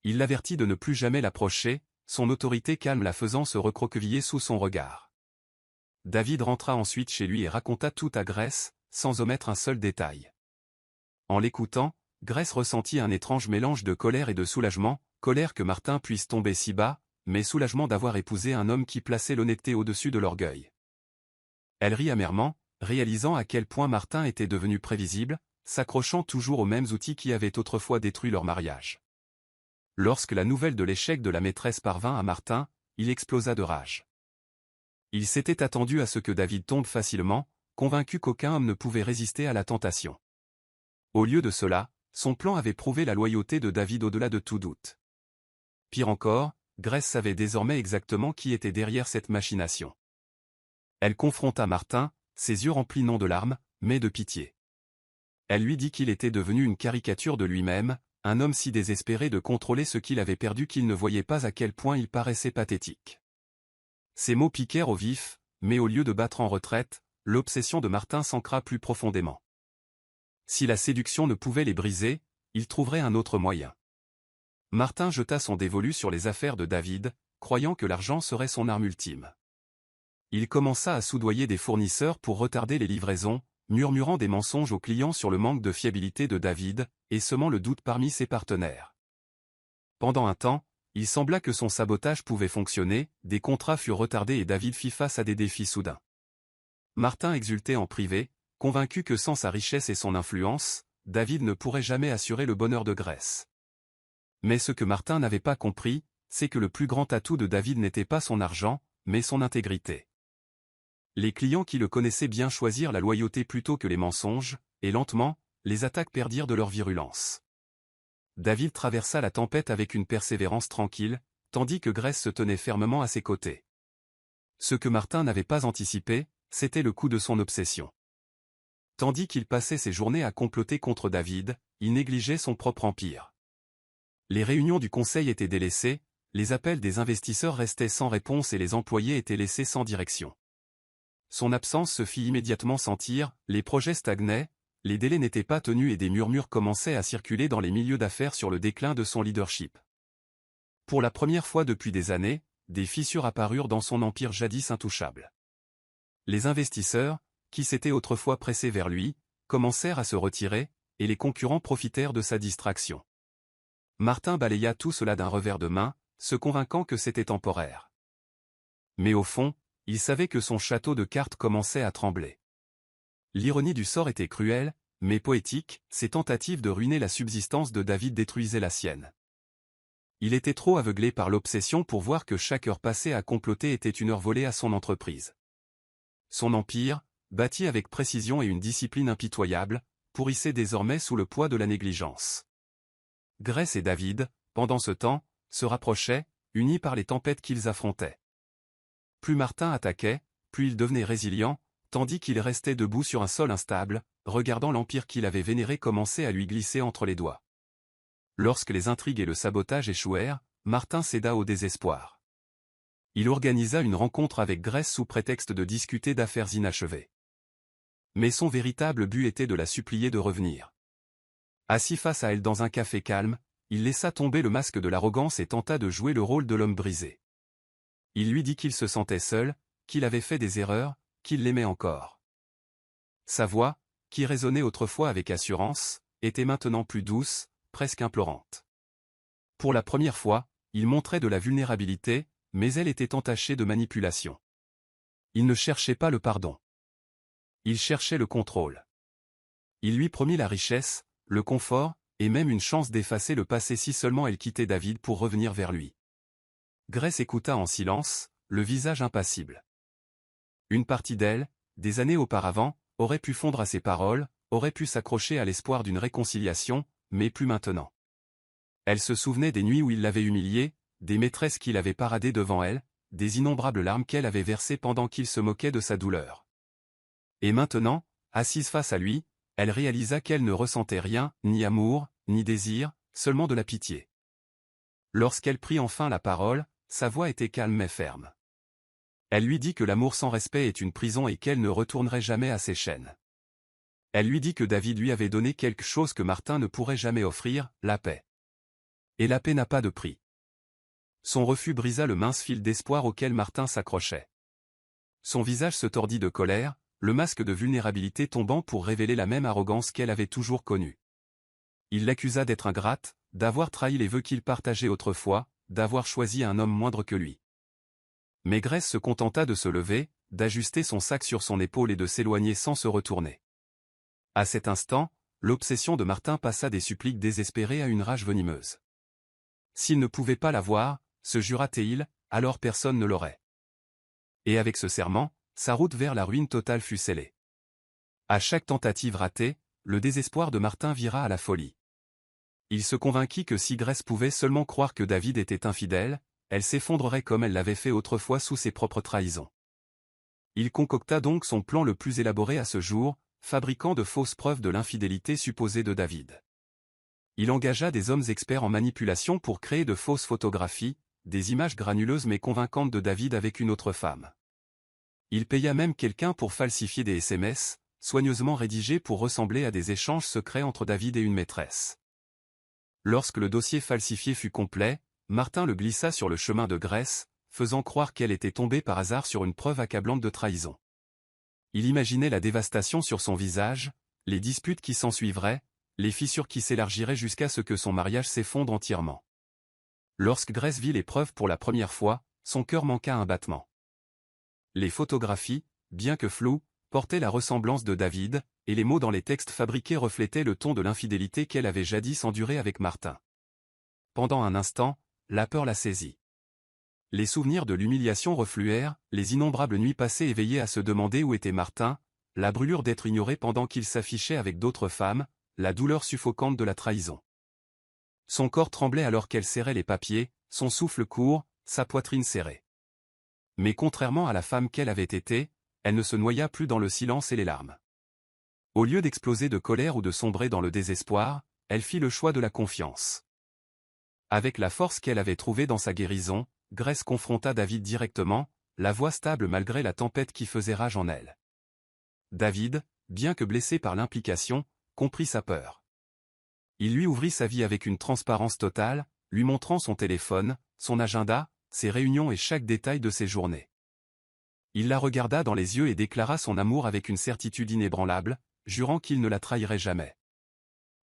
Il l'avertit de ne plus jamais l'approcher, son autorité calme la faisant se recroqueviller sous son regard. David rentra ensuite chez lui et raconta tout à Grace, sans omettre un seul détail. En l'écoutant, Grace ressentit un étrange mélange de colère et de soulagement, colère que Martin puisse tomber si bas, mais soulagement d'avoir épousé un homme qui plaçait l'honnêteté au-dessus de l'orgueil. Elle rit amèrement, réalisant à quel point Martin était devenu prévisible, s'accrochant toujours aux mêmes outils qui avaient autrefois détruit leur mariage. Lorsque la nouvelle de l'échec de la maîtresse parvint à Martin, il explosa de rage. Il s'était attendu à ce que David tombe facilement, convaincu qu'aucun homme ne pouvait résister à la tentation. Au lieu de cela, son plan avait prouvé la loyauté de David au-delà de tout doute. Pire encore, Grace savait désormais exactement qui était derrière cette machination. Elle confronta Martin, ses yeux remplis non de larmes, mais de pitié. Elle lui dit qu'il était devenu une caricature de lui-même, un homme si désespéré de contrôler ce qu'il avait perdu qu'il ne voyait pas à quel point il paraissait pathétique. Ces mots piquèrent au vif, mais au lieu de battre en retraite, l'obsession de Martin s'ancra plus profondément. Si la séduction ne pouvait les briser, il trouverait un autre moyen. Martin jeta son dévolu sur les affaires de David, croyant que l'argent serait son arme ultime. Il commença à soudoyer des fournisseurs pour retarder les livraisons, murmurant des mensonges aux clients sur le manque de fiabilité de David, et semant le doute parmi ses partenaires. Pendant un temps, il sembla que son sabotage pouvait fonctionner, des contrats furent retardés et David fit face à des défis soudains. Martin exultait en privé, convaincu que sans sa richesse et son influence, David ne pourrait jamais assurer le bonheur de Grace. Mais ce que Martin n'avait pas compris, c'est que le plus grand atout de David n'était pas son argent, mais son intégrité. Les clients qui le connaissaient bien choisirent la loyauté plutôt que les mensonges, et lentement, les attaques perdirent de leur virulence. David traversa la tempête avec une persévérance tranquille, tandis que Grace se tenait fermement à ses côtés. Ce que Martin n'avait pas anticipé, c'était le coup de son obsession. Tandis qu'il passait ses journées à comploter contre David, il négligeait son propre empire. Les réunions du conseil étaient délaissées, les appels des investisseurs restaient sans réponse et les employés étaient laissés sans direction. Son absence se fit immédiatement sentir, les projets stagnaient, les délais n'étaient pas tenus et des murmures commençaient à circuler dans les milieux d'affaires sur le déclin de son leadership. Pour la première fois depuis des années, des fissures apparurent dans son empire jadis intouchable. Les investisseurs, qui s'étaient autrefois pressés vers lui, commencèrent à se retirer, et les concurrents profitèrent de sa distraction. Martin balaya tout cela d'un revers de main, se convainquant que c'était temporaire. Mais au fond, il savait que son château de cartes commençait à trembler. L'ironie du sort était cruelle, mais poétique, ses tentatives de ruiner la subsistance de David détruisaient la sienne. Il était trop aveuglé par l'obsession pour voir que chaque heure passée à comploter était une heure volée à son entreprise. Son empire, bâti avec précision et une discipline impitoyable, pourrissait désormais sous le poids de la négligence. Grace et David, pendant ce temps, se rapprochaient, unis par les tempêtes qu'ils affrontaient. Plus Martin attaquait, plus il devenait résilient, tandis qu'il restait debout sur un sol instable, regardant l'empire qu'il avait vénéré commencer à lui glisser entre les doigts. Lorsque les intrigues et le sabotage échouèrent, Martin céda au désespoir. Il organisa une rencontre avec Grace sous prétexte de discuter d'affaires inachevées. Mais son véritable but était de la supplier de revenir. Assis face à elle dans un café calme, il laissa tomber le masque de l'arrogance et tenta de jouer le rôle de l'homme brisé. Il lui dit qu'il se sentait seul, qu'il avait fait des erreurs, qu'il l'aimait encore. Sa voix, qui résonnait autrefois avec assurance, était maintenant plus douce, presque implorante. Pour la première fois, il montrait de la vulnérabilité, mais elle était entachée de manipulation. Il ne cherchait pas le pardon. Il cherchait le contrôle. Il lui promit la richesse, le confort, et même une chance d'effacer le passé si seulement elle quittait David pour revenir vers lui. Grace écouta en silence, le visage impassible. Une partie d'elle, des années auparavant, aurait pu fondre à ses paroles, aurait pu s'accrocher à l'espoir d'une réconciliation, mais plus maintenant. Elle se souvenait des nuits où il l'avait humiliée, des maîtresses qu'il avait paradées devant elle, des innombrables larmes qu'elle avait versées pendant qu'il se moquait de sa douleur. Et maintenant, assise face à lui, elle réalisa qu'elle ne ressentait rien, ni amour, ni désir, seulement de la pitié. Lorsqu'elle prit enfin la parole, sa voix était calme mais ferme. Elle lui dit que l'amour sans respect est une prison et qu'elle ne retournerait jamais à ses chaînes. Elle lui dit que David lui avait donné quelque chose que Martin ne pourrait jamais offrir, la paix. Et la paix n'a pas de prix. Son refus brisa le mince fil d'espoir auquel Martin s'accrochait. Son visage se tordit de colère, le masque de vulnérabilité tombant pour révéler la même arrogance qu'elle avait toujours connue. Il l'accusa d'être ingrate, d'avoir trahi les vœux qu'il partageait autrefois, d'avoir choisi un homme moindre que lui. Mais Grace se contenta de se lever, d'ajuster son sac sur son épaule et de s'éloigner sans se retourner. À cet instant, l'obsession de Martin passa des suppliques désespérées à une rage venimeuse. S'il ne pouvait pas la voir, se jura-t-il, alors personne ne l'aurait. Et avec ce serment, sa route vers la ruine totale fut scellée. À chaque tentative ratée, le désespoir de Martin vira à la folie. Il se convainquit que si Grace pouvait seulement croire que David était infidèle, elle s'effondrerait comme elle l'avait fait autrefois sous ses propres trahisons. Il concocta donc son plan le plus élaboré à ce jour, fabriquant de fausses preuves de l'infidélité supposée de David. Il engagea des hommes experts en manipulation pour créer de fausses photographies, des images granuleuses mais convaincantes de David avec une autre femme. Il paya même quelqu'un pour falsifier des SMS, soigneusement rédigés pour ressembler à des échanges secrets entre David et une maîtresse. Lorsque le dossier falsifié fut complet, Martin le glissa sur le chemin de Grace, faisant croire qu'elle était tombée par hasard sur une preuve accablante de trahison. Il imaginait la dévastation sur son visage, les disputes qui s'ensuivraient, les fissures qui s'élargiraient jusqu'à ce que son mariage s'effondre entièrement. Lorsque Grace vit les preuves pour la première fois, son cœur manqua un battement. Les photographies, bien que floues, portaient la ressemblance de David, et les mots dans les textes fabriqués reflétaient le ton de l'infidélité qu'elle avait jadis endurée avec Martin. Pendant un instant, la peur la saisit. Les souvenirs de l'humiliation refluèrent, les innombrables nuits passées éveillées à se demander où était Martin, la brûlure d'être ignoré pendant qu'il s'affichait avec d'autres femmes, la douleur suffocante de la trahison. Son corps tremblait alors qu'elle serrait les papiers, son souffle court, sa poitrine serrée. Mais contrairement à la femme qu'elle avait été, elle ne se noya plus dans le silence et les larmes. Au lieu d'exploser de colère ou de sombrer dans le désespoir, elle fit le choix de la confiance. Avec la force qu'elle avait trouvée dans sa guérison, Grace confronta David directement, la voix stable malgré la tempête qui faisait rage en elle. David, bien que blessé par l'implication, comprit sa peur. Il lui ouvrit sa vie avec une transparence totale, lui montrant son téléphone, son agenda, ses réunions et chaque détail de ses journées. Il la regarda dans les yeux et déclara son amour avec une certitude inébranlable, jurant qu'il ne la trahirait jamais.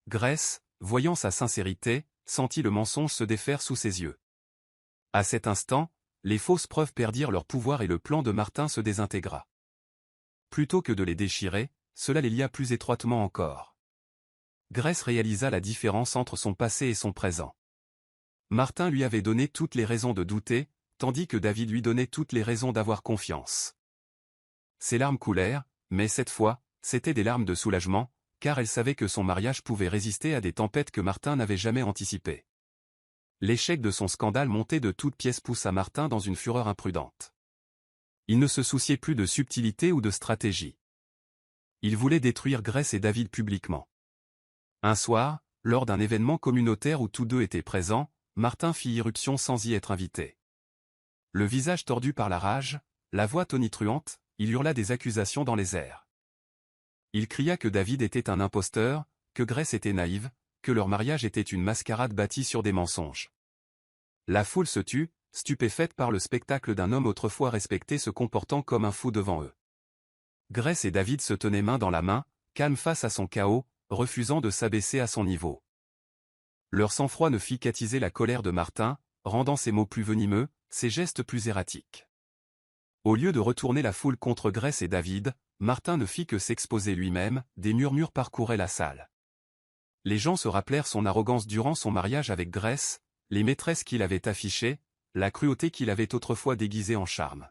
Grace, voyant sa sincérité, sentit le mensonge se défaire sous ses yeux. À cet instant, les fausses preuves perdirent leur pouvoir et le plan de Martin se désintégra. Plutôt que de les déchirer, cela les lia plus étroitement encore. Grace réalisa la différence entre son passé et son présent. Martin lui avait donné toutes les raisons de douter, tandis que David lui donnait toutes les raisons d'avoir confiance. Ses larmes coulèrent, mais cette fois, c'étaient des larmes de soulagement, car elle savait que son mariage pouvait résister à des tempêtes que Martin n'avait jamais anticipées. L'échec de son scandale monté de toutes pièces poussa Martin dans une fureur imprudente. Il ne se souciait plus de subtilité ou de stratégie. Il voulait détruire Grace et David publiquement. Un soir, lors d'un événement communautaire où tous deux étaient présents, Martin fit irruption sans y être invité. Le visage tordu par la rage, la voix tonitruante, il hurla des accusations dans les airs. Il cria que David était un imposteur, que Grace était naïve, que leur mariage était une mascarade bâtie sur des mensonges. La foule se tut, stupéfaite par le spectacle d'un homme autrefois respecté se comportant comme un fou devant eux. Grace et David se tenaient main dans la main, calmes face à son chaos, refusant de s'abaisser à son niveau. Leur sang-froid ne fit qu'attiser la colère de Martin, rendant ses mots plus venimeux, ses gestes plus erratiques. Au lieu de retourner la foule contre Grace et David, Martin ne fit que s'exposer lui-même, des murmures parcouraient la salle. Les gens se rappelèrent son arrogance durant son mariage avec Grace, les maîtresses qu'il avait affichées, la cruauté qu'il avait autrefois déguisée en charme.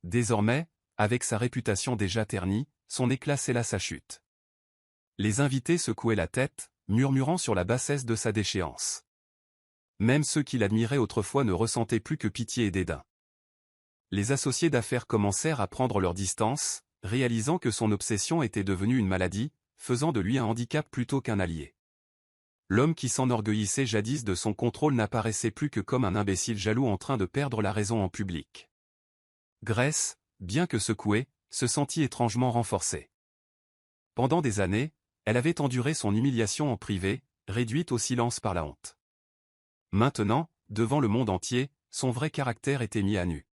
Désormais, avec sa réputation déjà ternie, son éclat scella sa chute. Les invités secouaient la tête, murmurant sur la bassesse de sa déchéance. Même ceux qui l'admiraient autrefois ne ressentaient plus que pitié et dédain. Les associés d'affaires commencèrent à prendre leur distance, réalisant que son obsession était devenue une maladie, faisant de lui un handicap plutôt qu'un allié. L'homme qui s'enorgueillissait jadis de son contrôle n'apparaissait plus que comme un imbécile jaloux en train de perdre la raison en public. Grace, bien que secouée, se sentit étrangement renforcée. Pendant des années, elle avait enduré son humiliation en privé, réduite au silence par la honte. Maintenant, devant le monde entier, son vrai caractère était mis à nu.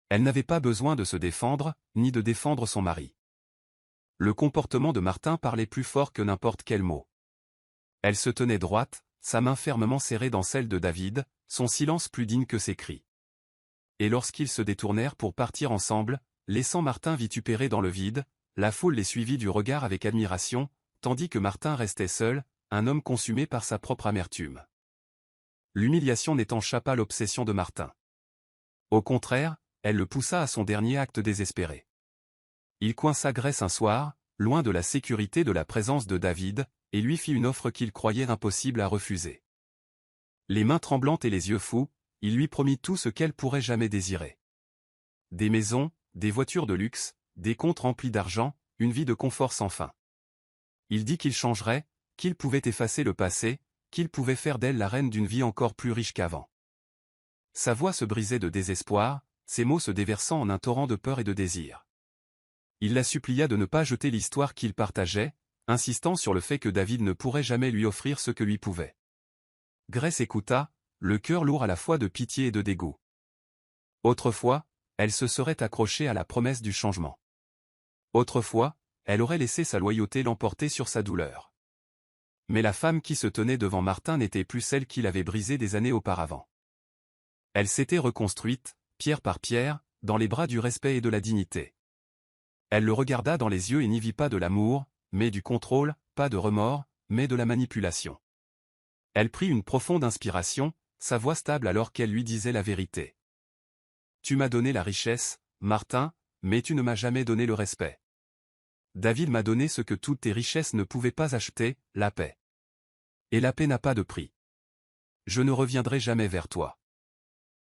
Elle n'avait pas besoin de se défendre, ni de défendre son mari. Le comportement de Martin parlait plus fort que n'importe quel mot. Elle se tenait droite, sa main fermement serrée dans celle de David, son silence plus digne que ses cris. Et lorsqu'ils se détournèrent pour partir ensemble, laissant Martin vitupérer dans le vide, la foule les suivit du regard avec admiration, tandis que Martin restait seul, un homme consumé par sa propre amertume. L'humiliation n'étancha pas l'obsession de Martin. Au contraire, elle le poussa à son dernier acte désespéré. Il coinça Grace un soir, loin de la sécurité de la présence de David, et lui fit une offre qu'il croyait impossible à refuser. Les mains tremblantes et les yeux fous, il lui promit tout ce qu'elle pourrait jamais désirer. Des maisons, des voitures de luxe, des comptes remplis d'argent, une vie de confort sans fin. Il dit qu'il changerait, qu'il pouvait effacer le passé, qu'il pouvait faire d'elle la reine d'une vie encore plus riche qu'avant. Sa voix se brisait de désespoir, ses mots se déversant en un torrent de peur et de désir. Il la supplia de ne pas jeter l'histoire qu'il partageait, insistant sur le fait que David ne pourrait jamais lui offrir ce que lui pouvait. Grace écouta, le cœur lourd à la fois de pitié et de dégoût. Autrefois, elle se serait accrochée à la promesse du changement. Autrefois, elle aurait laissé sa loyauté l'emporter sur sa douleur. Mais la femme qui se tenait devant Martin n'était plus celle qu'il avait brisée des années auparavant. Elle s'était reconstruite, pierre par pierre, dans les bras du respect et de la dignité. Elle le regarda dans les yeux et n'y vit pas de l'amour, mais du contrôle, pas de remords, mais de la manipulation. Elle prit une profonde inspiration, sa voix stable alors qu'elle lui disait la vérité. « Tu m'as donné la richesse, Martin, mais tu ne m'as jamais donné le respect. David m'a donné ce que toutes tes richesses ne pouvaient pas acheter, la paix. Et la paix n'a pas de prix. Je ne reviendrai jamais vers toi. »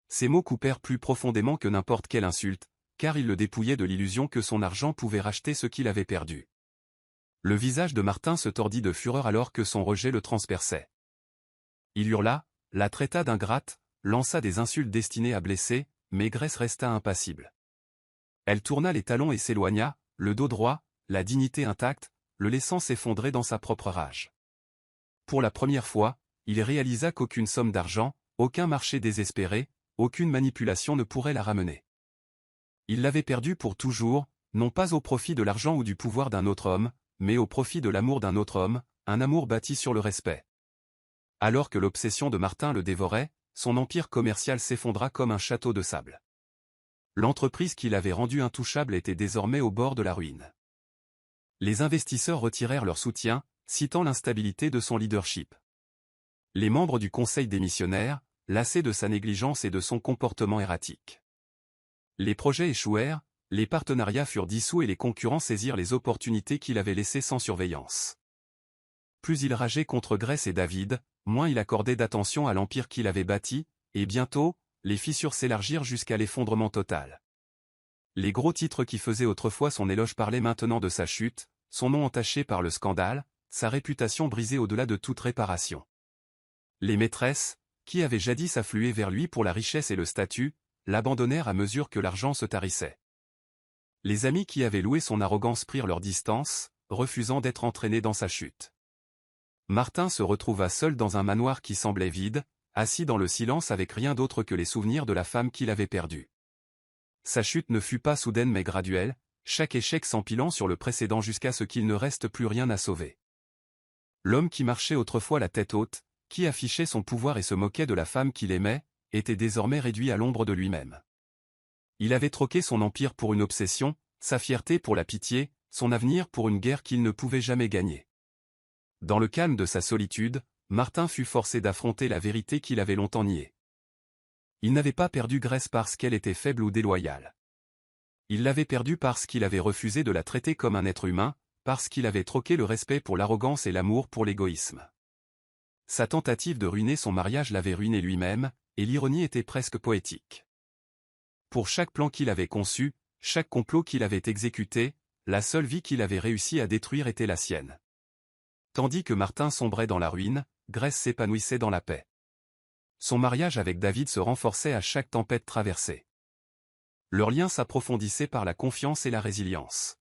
Ces mots coupèrent plus profondément que n'importe quelle insulte, car il le dépouillait de l'illusion que son argent pouvait racheter ce qu'il avait perdu. Le visage de Martin se tordit de fureur alors que son rejet le transperçait. Il hurla, la traita d'ingrate, lança des insultes destinées à blesser, mais Grace resta impassible. Elle tourna les talons et s'éloigna, le dos droit, la dignité intacte, le laissant s'effondrer dans sa propre rage. Pour la première fois, il réalisa qu'aucune somme d'argent, aucun marché désespéré, aucune manipulation ne pourrait la ramener. Il l'avait perdue pour toujours, non pas au profit de l'argent ou du pouvoir d'un autre homme, mais au profit de l'amour d'un autre homme, un amour bâti sur le respect. Alors que l'obsession de Martin le dévorait, son empire commercial s'effondra comme un château de sable. L'entreprise qui l'avait rendu intouchable était désormais au bord de la ruine. Les investisseurs retirèrent leur soutien, citant l'instabilité de son leadership. Les membres du conseil démissionnèrent, lassés de sa négligence et de son comportement erratique. Les projets échouèrent, les partenariats furent dissous et les concurrents saisirent les opportunités qu'il avait laissées sans surveillance. Plus il rageait contre Grace et David, moins il accordait d'attention à l'empire qu'il avait bâti, et bientôt, les fissures s'élargirent jusqu'à l'effondrement total. Les gros titres qui faisaient autrefois son éloge parlaient maintenant de sa chute, son nom entaché par le scandale, sa réputation brisée au-delà de toute réparation. Les maîtresses, qui avaient jadis afflué vers lui pour la richesse et le statut, l'abandonnèrent à mesure que l'argent se tarissait. Les amis qui avaient loué son arrogance prirent leur distance, refusant d'être entraînés dans sa chute. Martin se retrouva seul dans un manoir qui semblait vide, assis dans le silence avec rien d'autre que les souvenirs de la femme qu'il avait perdue. Sa chute ne fut pas soudaine mais graduelle, chaque échec s'empilant sur le précédent jusqu'à ce qu'il ne reste plus rien à sauver. L'homme qui marchait autrefois la tête haute, qui affichait son pouvoir et se moquait de la femme qu'il aimait, était désormais réduit à l'ombre de lui-même. Il avait troqué son empire pour une obsession, sa fierté pour la pitié, son avenir pour une guerre qu'il ne pouvait jamais gagner. Dans le calme de sa solitude, Martin fut forcé d'affronter la vérité qu'il avait longtemps niée. Il n'avait pas perdu Grace parce qu'elle était faible ou déloyale. Il l'avait perdue parce qu'il avait refusé de la traiter comme un être humain, parce qu'il avait troqué le respect pour l'arrogance et l'amour pour l'égoïsme. Sa tentative de ruiner son mariage l'avait ruiné lui-même, et l'ironie était presque poétique. Pour chaque plan qu'il avait conçu, chaque complot qu'il avait exécuté, la seule vie qu'il avait réussi à détruire était la sienne. Tandis que Martin sombrait dans la ruine, Grace s'épanouissait dans la paix. Son mariage avec David se renforçait à chaque tempête traversée. Leur lien s'approfondissait par la confiance et la résilience.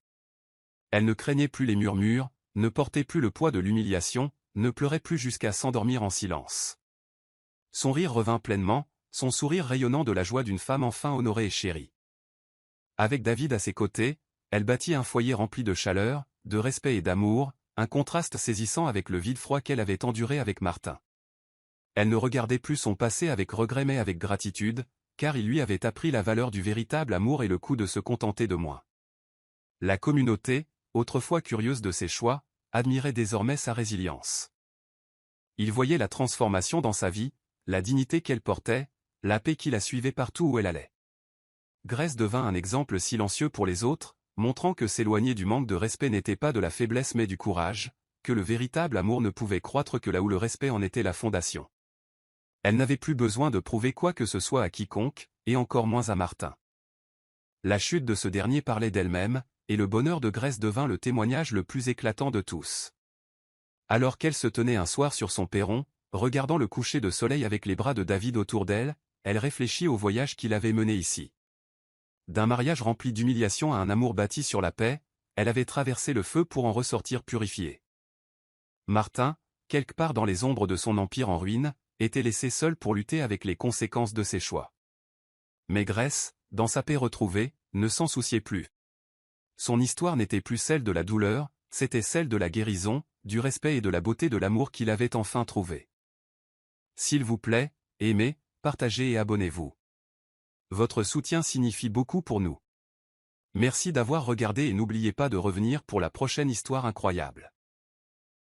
Elle ne craignait plus les murmures, ne portait plus le poids de l'humiliation, ne pleurait plus jusqu'à s'endormir en silence. Son rire revint pleinement, son sourire rayonnant de la joie d'une femme enfin honorée et chérie. Avec David à ses côtés, elle bâtit un foyer rempli de chaleur, de respect et d'amour, un contraste saisissant avec le vide froid qu'elle avait enduré avec Martin. Elle ne regardait plus son passé avec regret mais avec gratitude, car il lui avait appris la valeur du véritable amour et le coût de se contenter de moins. La communauté, autrefois curieuse de ses choix, admirait désormais sa résilience. Il voyait la transformation dans sa vie, la dignité qu'elle portait, la paix qui la suivait partout où elle allait. Grace devint un exemple silencieux pour les autres, montrant que s'éloigner du manque de respect n'était pas de la faiblesse mais du courage, que le véritable amour ne pouvait croître que là où le respect en était la fondation. Elle n'avait plus besoin de prouver quoi que ce soit à quiconque, et encore moins à Martin. La chute de ce dernier parlait d'elle-même, et le bonheur de Grace devint le témoignage le plus éclatant de tous. Alors qu'elle se tenait un soir sur son perron, regardant le coucher de soleil avec les bras de David autour d'elle, elle réfléchit au voyage qui l'avait menée ici. D'un mariage rempli d'humiliation à un amour bâti sur la paix, elle avait traversé le feu pour en ressortir purifiée. Martin, quelque part dans les ombres de son empire en ruine, était laissé seul pour lutter avec les conséquences de ses choix. Mais Grace, dans sa paix retrouvée, ne s'en souciait plus. Son histoire n'était plus celle de la douleur, c'était celle de la guérison, du respect et de la beauté de l'amour qu'il avait enfin trouvé. S'il vous plaît, aimez, partagez et abonnez-vous. Votre soutien signifie beaucoup pour nous. Merci d'avoir regardé et n'oubliez pas de revenir pour la prochaine histoire incroyable.